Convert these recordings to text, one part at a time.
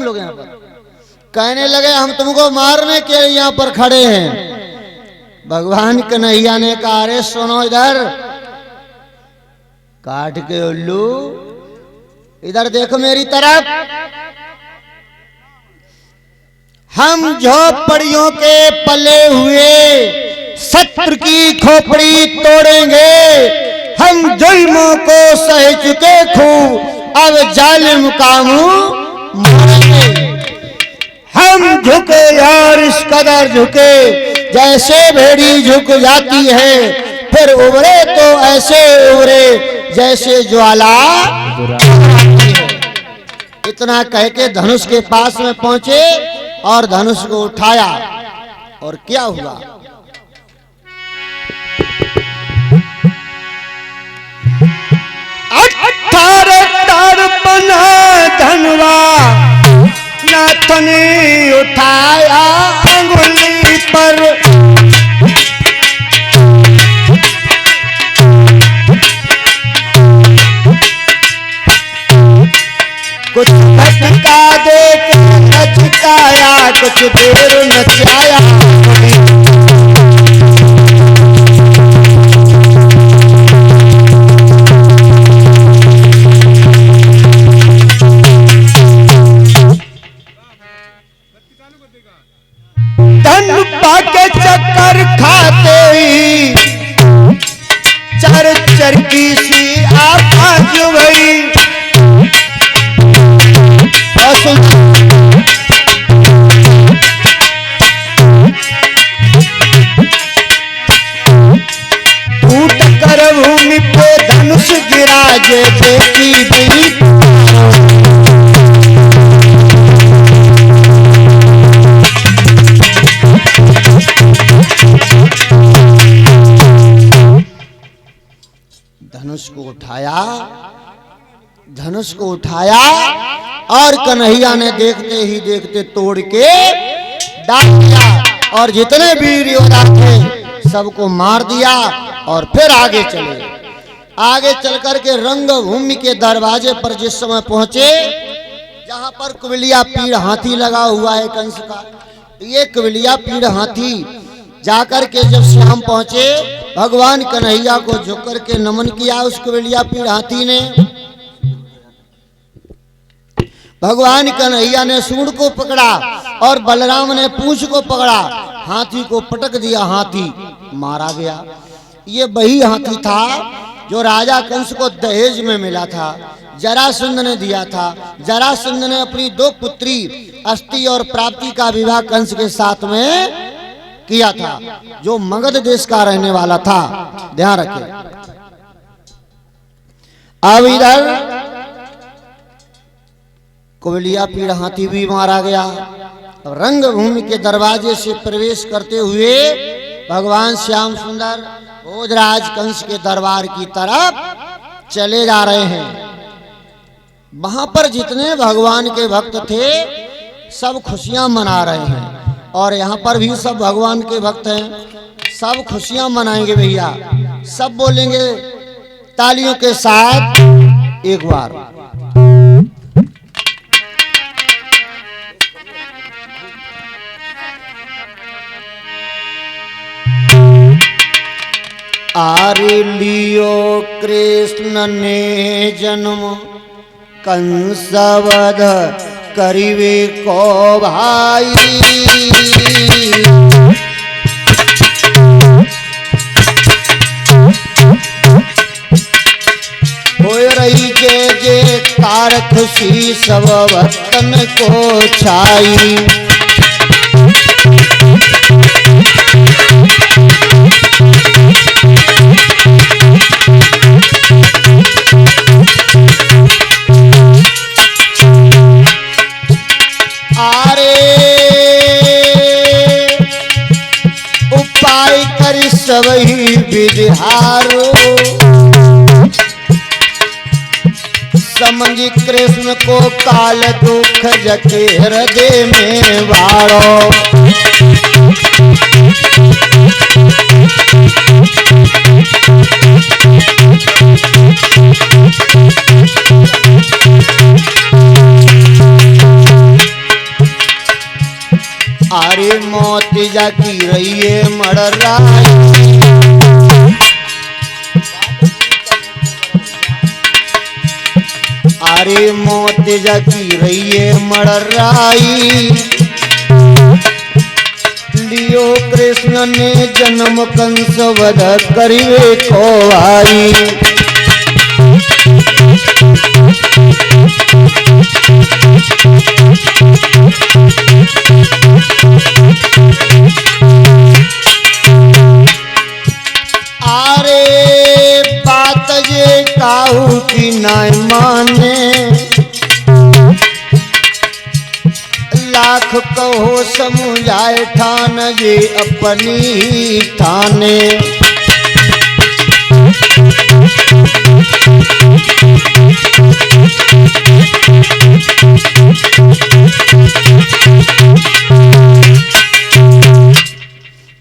लोग यहाँ पर? कहने लगे हम तुमको मारने के लिए यहाँ पर खड़े हैं। भगवान कन्हैया ने कहा अरे सुनो इधर, काट के उल्लू इधर देखो मेरी तरफ। हम झोपड़ियों के पले हुए शत्रु की खोपड़ी तोड़ेंगे। हम जुल्मों को सह चुके खूब, अब जालिम का मुंह मोड़ेंगे। हम झुके यार इस कदर झुके, जैसे भेड़ी झुक जाती है, फिर उबरे तो ऐसे उबरे जैसे ज्वाला। इतना कह के धनुष के पास में पहुंचे और धनुष को उठाया। और क्या हुआ? बना धनवा नाथ ने उठाया अंगुली पर, कुछ झटका दे के नचकाया, कुछ देर नचाया। धन पाके चक्कर खाते ही चर चर की सी आवाज हुई। टूट कर भूमि पे धनुष गिरा, जे देखी गई धनुष को उठाया। धनुष को उठाया और कन्हैया ने देखते ही देखते तोड़ के डाल दिया और जितने वीर योद्धा थे सबको मार दिया। और फिर आगे चले। आगे चल करके रंगभूमि के दरवाजे पर जिस समय पहुंचे, जहां पर कुबलिया पीड़ हाथी लगा हुआ है कंस का, ये कुबलिया पीड़ हाथी जाकर के जब श्याम पहुंचे, भगवान कन्हैया को झुक करके नमन किया। उस कुबलिया पीड़ हाथी ने भगवान कन्हैया ने सूंड को पकड़ा और बलराम ने पूंछ को पकड़ा, हाथी को पटक दिया, हाथी मारा गया। ये वही हाथी था जो राजा कंस को दहेज में मिला था, जरासंध ने दिया था। जरासंध ने अपनी दो पुत्री अस्ति और प्राप्ति का विवाह कंस के साथ में किया था, जो मगध देश का रहने वाला था। ध्यान रखें। अब इधर कुबलिया पीड़ हाथी भी मारा गया। रंगभूमि के दरवाजे से प्रवेश करते हुए भगवान श्याम सुंदर भोजराज कंस के दरबार की तरफ चले जा रहे हैं। वहां पर जितने भगवान के भक्त थे सब खुशियां मना रहे हैं और यहाँ पर भी सब भगवान के भक्त हैं, सब खुशियां मनाएंगे भैया। सब बोलेंगे तालियों के साथ एक बार। आरे लियो कृष्ण ने जन्म कंसवध करिवे को भाई। हो रही जय जयकार खुशी सब भक्तन को छाई। सबही विद्हारो समझ कृष्ण को काल दुख जके हृदय में वाड़ो। आरे मौत जाकी रही है मड़राई। आरे मौत जाकी रही है मड़राई। लियो कृष्ण ने जन्म कंस वध करिवे को आई। आरे बात जे काहू की नाय माने। लाख कहो समझाए ठान जे अपनी ठाने।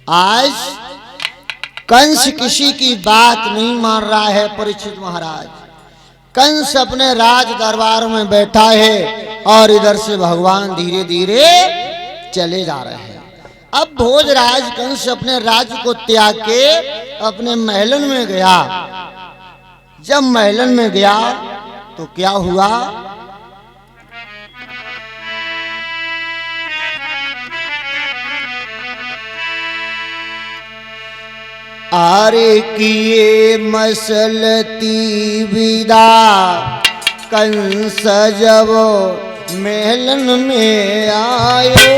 आज कंस किसी की बात नहीं मान रहा है परीक्षित महाराज। कंस अपने राज दरबार में बैठा है और इधर से भगवान धीरे धीरे चले जा रहे हैं। अब भोजराज कंस अपने राज्य को त्याग के अपने महलन में गया। जब महलन में गया तो क्या हुआ? आरे किए मसलती विदा कंस जब महलन में आयो।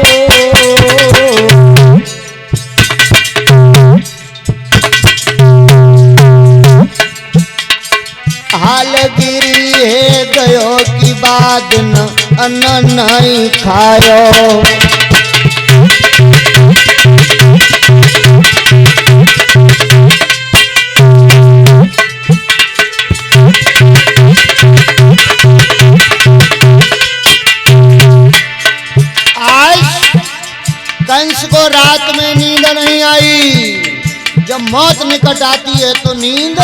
हालगिरी है गयो की बात न अन्न नहीं खायो। कंस को रात में नींद नहीं आई। जब मौत निकट आती है तो नींद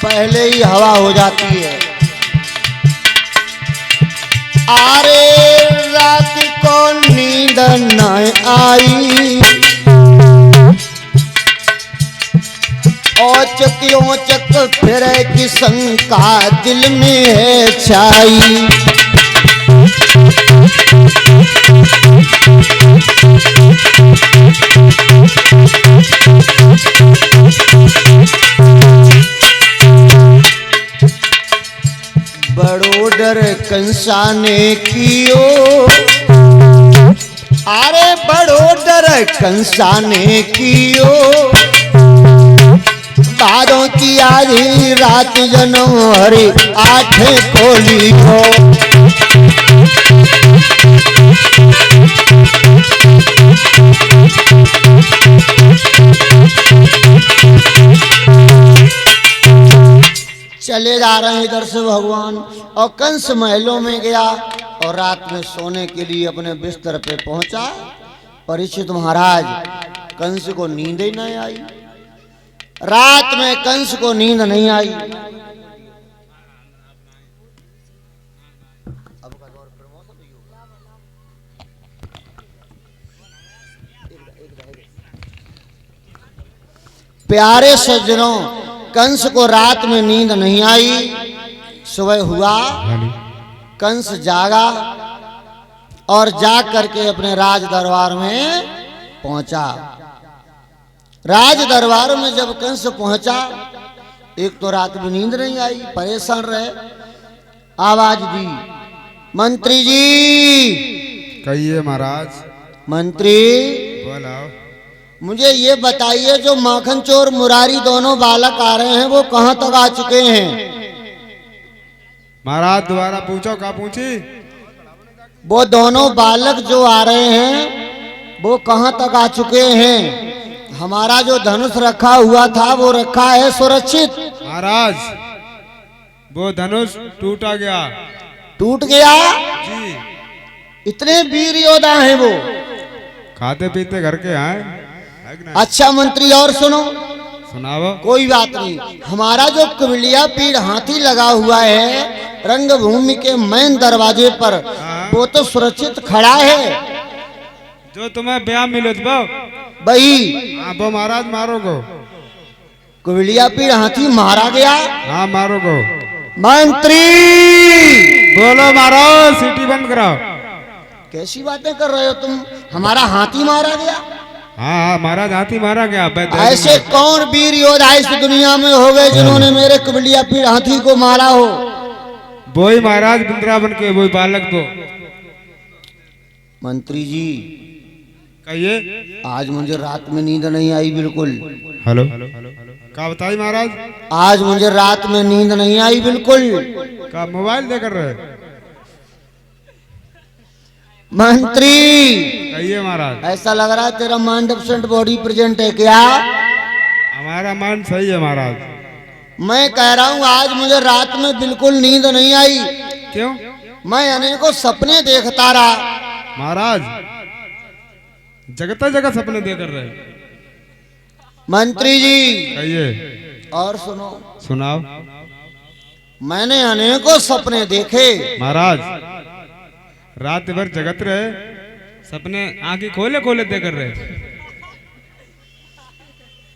पहले ही हवा हो जाती है। आरे रात को नींद न आई। औचक औचक फिर की शंका दिल में है छाई। बड़ो डर कंसा ने कियो। अरे बड़ो डर कंसा ने कियो। बारों की आधी रात जनवरी 8 को लिखो। चले जा रहे हैं इधर से भगवान और कंस महलों में गया और रात में सोने के लिए अपने बिस्तर पे पहुंचा। परीक्षित महाराज कंस को नींद ही नहीं आई। रात में कंस को नींद नहीं आई। प्यारे सज्जनों, कंस को रात में नींद नहीं आई। सुबह हुआ, कंस जागा और जाग करके अपने राज दरबार में पहुंचा। राज दरबार में जब कंस पहुंचा, एक तो रात में नींद नहीं आई, परेशान रहे। आवाज दी, मंत्री जी। कहिए महाराज। मंत्री बोलाओ। मुझे ये बताइए, जो माखन चोर मुरारी दोनों बालक आ रहे हैं वो कहाँ तक आ चुके हैं? महाराज दोबारा पूछो, क्या पूछी? वो दोनों बालक जो आ रहे हैं वो कहाँ तक आ चुके हैं? हमारा जो धनुष रखा हुआ था वो रखा है सुरक्षित? महाराज वो धनुष टूटा गया। टूट गया जी। इतने वीर योद्धा हैं वो? खाते पीते घर के हैं। अच्छा मंत्री, और सुनो। सुनाओ। कोई बात नहीं, हमारा जो कुबलिया पीड़ हाथी लगा हुआ है रंगभूमि के मेन दरवाजे पर, वो तो सुरक्षित खड़ा है। जो तुम्हें ब्याह मिलो तो वही हाँ वो महाराज मारो को। कुबलिया पीर हाथी मारा गया। हाँ मारो को। मंत्री बोलो मारो, सीटी बंद कराओ। कैसी बातें कर रहे हो तुम? हमारा हाथी मारा गया? हाँ हाँ महाराज हाथी मारा गया। ऐसे कौन वीर योद्धा इस दुनिया में हो गए जिन्होंने मेरे कुबलिया पीर हाथी को मारा हो? वही महाराज वृंदावन के वही बालक तो। मंत्री जी कहिए। आज मुझे रात में नींद नहीं आई बिल्कुल। हेलो क्या बताई महाराज? आज मुझे रात में नींद नहीं आई बिल्कुल। का मोबाइल देकर रहे? मंत्री कहिए महाराज। ऐसा लग रहा है तेरा माइंड एब्सेंट बॉडी प्रेजेंट है क्या? हमारा माइंड सही है महाराज। मैं कह रहा हूँ आज मुझे रात में बिल्कुल नींद नहीं आई। क्यों? मैं अनेकों सपने देखता रहा। महाराज जगह जगह सपने देकर रहे। मंत्री जी कहिए। और सुनो। सुनाओ। मैंने अनेकों सपने देखे। महाराज रात भर जगत रहे, सपने आंखें खोले खोले देकर रहे।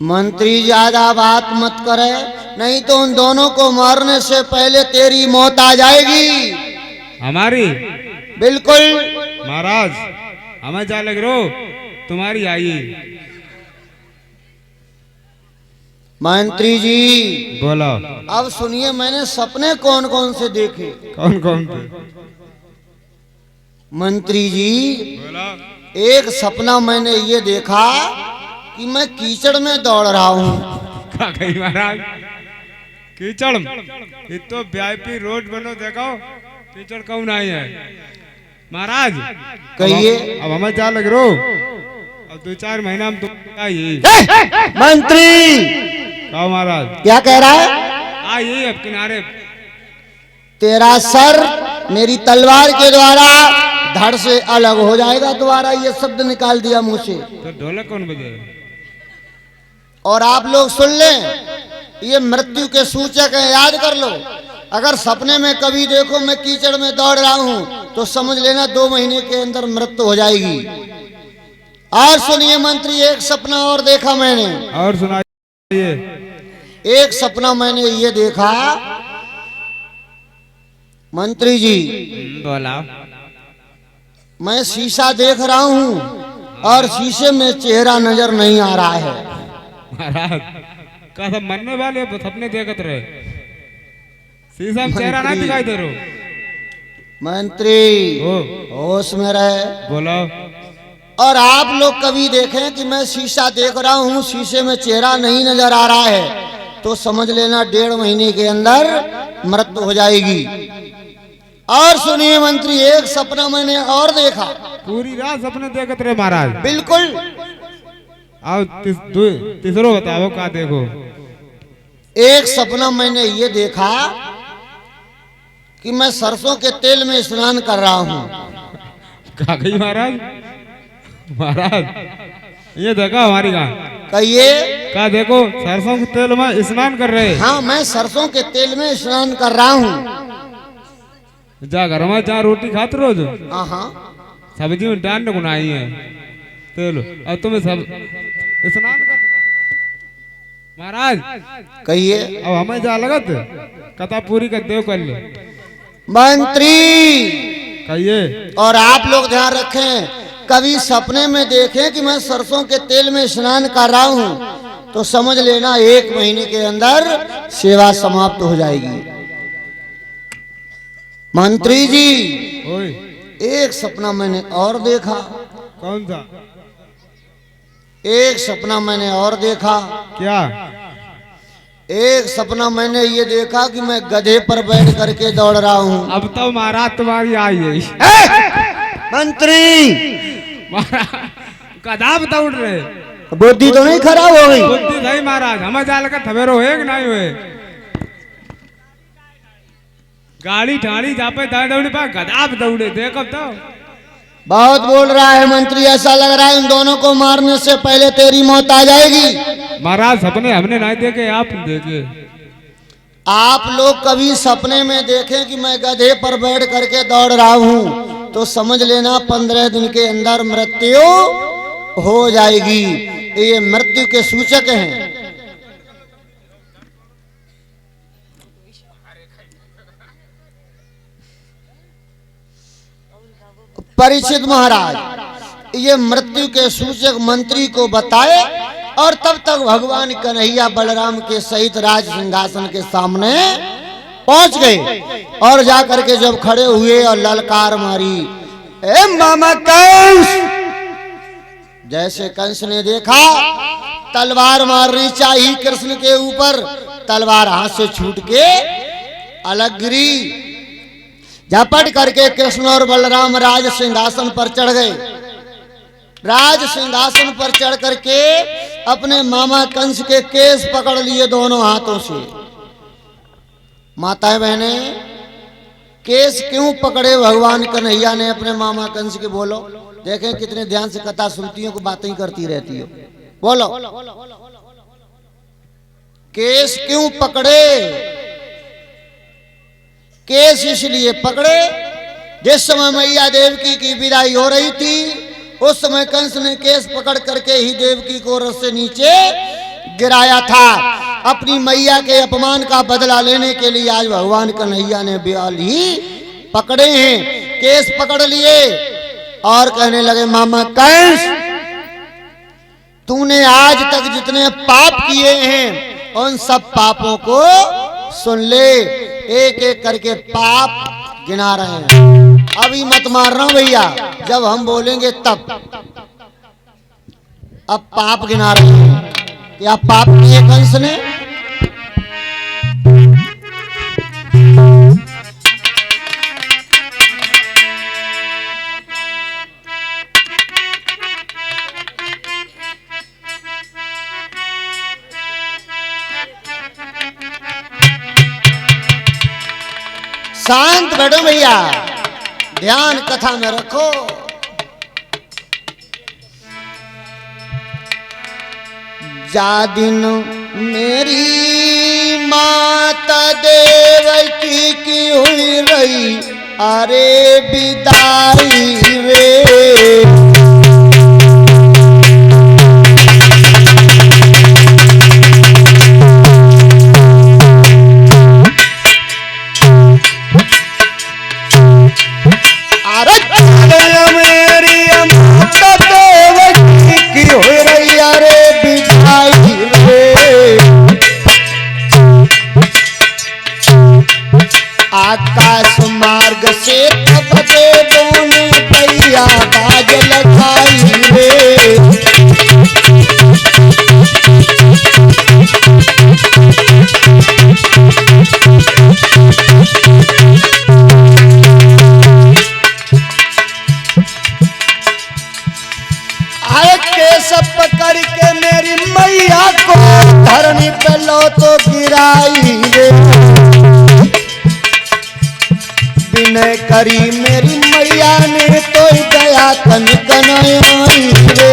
मंत्री ज्यादा बात मत करे, नहीं तो उन दोनों को मारने से पहले तेरी मौत आ जाएगी। हमारी? बिल्कुल। महाराज हमें जा लग रो, तुम्हारी आई। मंत्री जी बोलो। अब सुनिए मैंने सपने कौन कौन से देखे। कौन कौन थे? मंत्री जी बोलो। एक सपना मैंने ये देखा कि मैं कीचड़ में दौड़ रहा हूँ। क्या कही महाराज? कीचड़? ये तो वीआईपी रोड बनो, देखो कीचड़ कौन आई है महाराज। कहिए। अब हमें जा लग रो, अब 2-4 महीना में तुम आई। मंत्री कहो महाराज। क्या कह रहा है? आई अब किनारे। तेरा सर मेरी तलवार के द्वारा धड़ से अलग हो जाएगा। दोबारा ये शब्द निकाल दिया मुंह से। तो ढोलक कौन बजे? और आप लोग सुन लें, ये मृत्यु के सूचक है, याद कर लो। अगर सपने में कभी देखो मैं कीचड़ में दौड़ रहा हूं तो समझ लेना 2 महीने के अंदर मृत्यु हो जाएगी। और सुनिए मंत्री, एक सपना और देखा मैंने। और सुनाइए। एक सपना मैंने ये देखा मंत्री जी। बोला। मैं शीशा देख रहा हूँ और शीशे में चेहरा नजर नहीं आ रहा है। महाराज का सब मरने वाले सपने देखत रहे, शीशा में चेहरा ना दिखाई दे रहा। मंत्री होश में रहे। बोलो। और आप लोग कभी देखें कि मैं शीशा देख रहा हूँ, शीशे में चेहरा नहीं नजर आ रहा है, तो समझ लेना 1.5 महीने के अंदर मृत्यु हो जाएगी। और सुनिए मंत्री, एक सपना मैंने और देखा। पूरी रात सपने देखत रहे महाराज? बिल्कुल। आओ तीसरो बताओ क्या देखो। एक सपना मैंने ये देखा कि मैं सरसों के तेल में स्नान कर रहा हूँ। क्या कही महाराज? महाराज ये देखा हमारी कहाँ? कहिए। क्या देखो? सरसों के तेल में स्नान कर रहे? हाँ, मैं सरसों के तेल में स्नान कर रहा हूँ। जा घर में जहाँ रोटी खाते रोज, हाँ, सब्जी में डांड गुनाई है तेल, और तुम्हें सब स्नान कर। महाराज कहिए। अब हमें जा लगत कथा पूरी कर दो कर ले। मंत्री कहिए। और आप लोग ध्यान रखें, कभी सपने में देखें कि मैं सरसों के तेल में स्नान कर रहा हूँ तो समझ लेना 1 महीने के अंदर सेवा समाप्त हो जाएगी। मंत्री जी ओए। एक सपना मैंने और देखा। कौन सा? एक सपना मैंने और देखा। क्या? एक सपना मैंने ये देखा कि मैं गधे पर बैठ करके दौड़ रहा हूँ। अब तो महाराज तुम्हारी आई है। मंत्री गधा दौड़ रहे, बुद्धि तो नहीं खराब हो गई? बुद्धि सही महाराज। हमें जा लगा थवेरो है कि नहीं हुए? गाड़ी ठाड़ी जापे दौड़े पा गधा दौड़े देखो तो। बहुत बोल रहा है मंत्री, ऐसा लग रहा है इन दोनों को मारने से पहले तेरी मौत आ जाएगी। महाराज सपने हमने नहीं देखे, आप देखे। आप लोग कभी सपने में देखें कि मैं गधे पर बैठ करके दौड़ रहा हूँ तो समझ लेना 15 दिन के अंदर मृत्यु हो जाएगी। ये मृत्यु के सूचक हैं। परीक्षित महाराज ये मृत्यु के सूचक मंत्री को बताए और तब तक भगवान कन्हैया बलराम के सहित राज सिंहासन के सामने पहुंच गए और जाकर के जब खड़े हुए और ललकार मारी, ए मामा कंस। जैसे कंस ने देखा तलवार मारनी चाहिए कृष्ण के ऊपर, तलवार हाथ से छूट के अलग गिरी। झपट करके कृष्ण और बलराम राज सिंहासन पर चढ़ गए। राज सिंहासन पर चढ़ करके अपने मामा कंस के केस पकड़ लिए दोनों हाथों से। माताएं बहने, केस क्यों पकड़े भगवान कन्हैया ने अपने मामा कंस के? बोलो, देखें कितने ध्यान से कथा सुनती हो, को बातें करती रहती हो। बोलो, केस क्यों पकड़े? केस इसलिए पकड़े, जिस समय मैया देवकी की विदाई हो रही थी उस समय कंस ने केस पकड़ करके ही देवकी को रथ से नीचे गिराया था। अपनी मैया के अपमान का बदला लेने के लिए आज भगवान कन्हैया ने ब्याल ही पकड़े हैं। केस पकड़ लिए और कहने लगे, मामा कंस, तूने आज तक जितने पाप किए हैं उन सब पापों को सुन ले। एक एक करके पाप गिना रहे हैं। अभी मत मारना भैया, जब हम बोलेंगे तब। अब पाप गिना रहे हैं। क्या पाप किए कंस ने? शांत बैठो भैया, ध्यान कथा में रखो। जा दिन मेरी माता देवकी की हुई रही, अरे विदाई रे। आकाश मार्ग से तपते दोनों पैया बाज लगाई रे। आए केस पकड़ के मेरी मैया को धरनी पे लो तो गिराई रे। विनय करी मेरी मैया ने तो दया तन कनाई रे।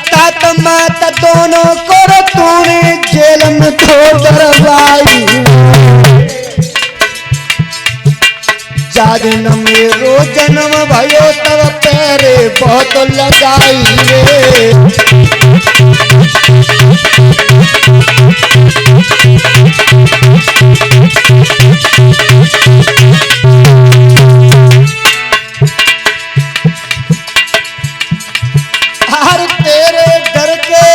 तात माता दोनों को तूने जेल में तो डरवाई। जादन मेरो जन्म भयो तब पैरे बहुत लगाई रे। हर तेरे डर के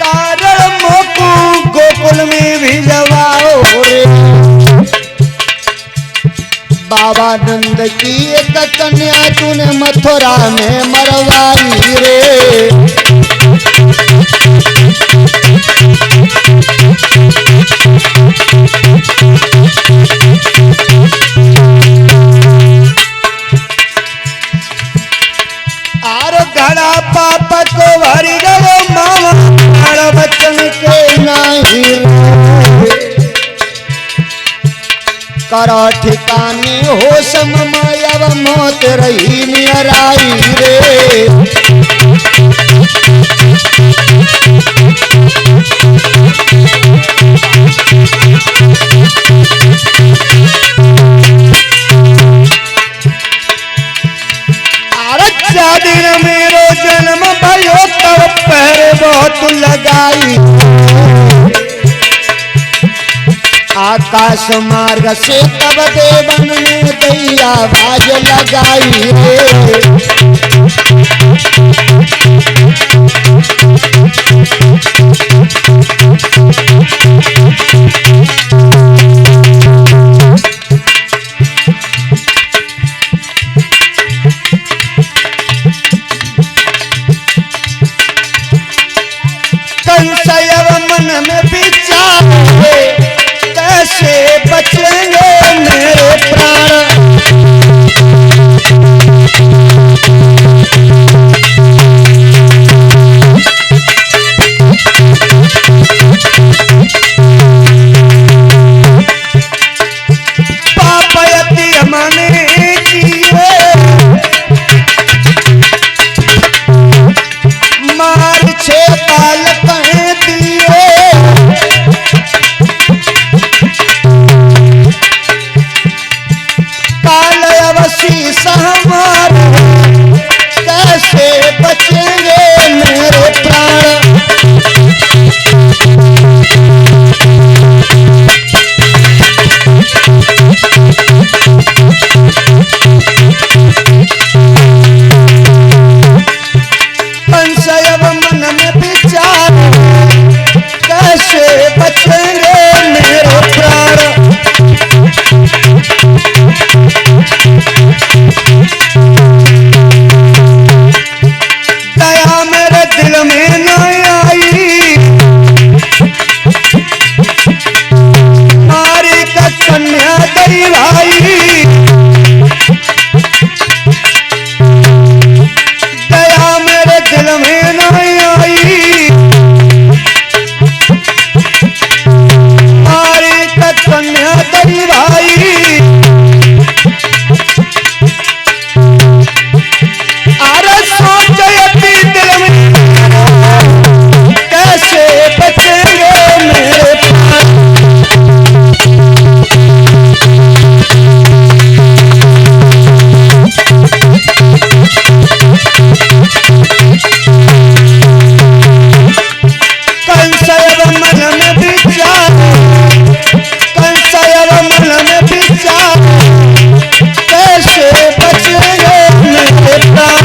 कारण मोकू गोकुल में भी जवाओ रे। बाबा नंद की एक कन्या तूने मथुरा में मरवाई रे। आर घड़ा पाप को भरी गयो मामा, बचन के नहीं रे। करो ठिकाने हो समय अब मौत रही नियराई रे। दिन मेरो जन्म भयो तब पैर बहुत लगाई, आकाश मार्ग से तब देवन ने दैया बाज लगाई रे। मन में विचार कैसे बचेंगे मेरे प्राण, पापयति मने जीवे मार छे काल कहे दिए, काल अवशी सहमार कैसे बचेंगे मेरे प्राण। मन में विचार कैसे बचेंगे मेरे प्राण, दया मेरे दिल में न आई, मारी का कन्या दई भाई, दया मेरे दिल में न आई, मारी का कन्या दई भाई, अरे सोच दिल में कैसे बचेंगे मेरे प्राण। कंसयव मन में विचार, कंसयव मन में विचार कैसे बचेंगे मेरे प्राण।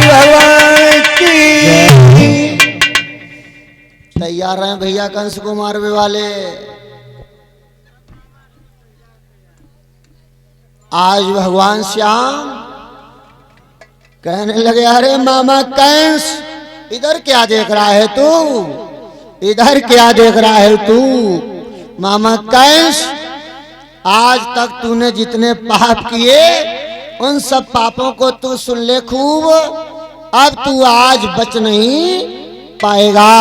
भगवान की तैयार हैं भैया कंस को मारने वाले। आज भगवान श्याम कहने लगे अरे मामा कंस इधर क्या देख रहा है तू, इधर क्या देख रहा है तू। मामा कंस आज तक तूने जितने पाप किए उन सब पापों को तू सुन ले खूब, अब तू आज बच नहीं पाएगा।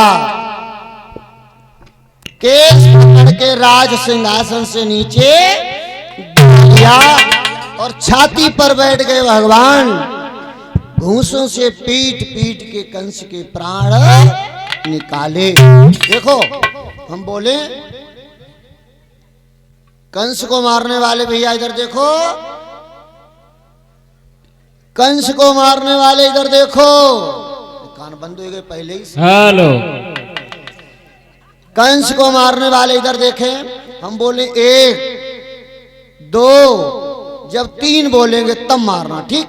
केस पकड़ के राज सिंहासन से नीचे दिया और छाती पर बैठ गए भगवान। घूंसों से पीट पीट के कंस के प्राण निकाले। देखो हम बोले कंस को मारने वाले भैया इधर देखो, कंस को मारने वाले इधर देखो। कान बंद हो गए पहले ही। हेलो, कंस को मारने वाले इधर देखें। हम बोले 1 2, जब 3 बोलेंगे तब मारना, ठीक।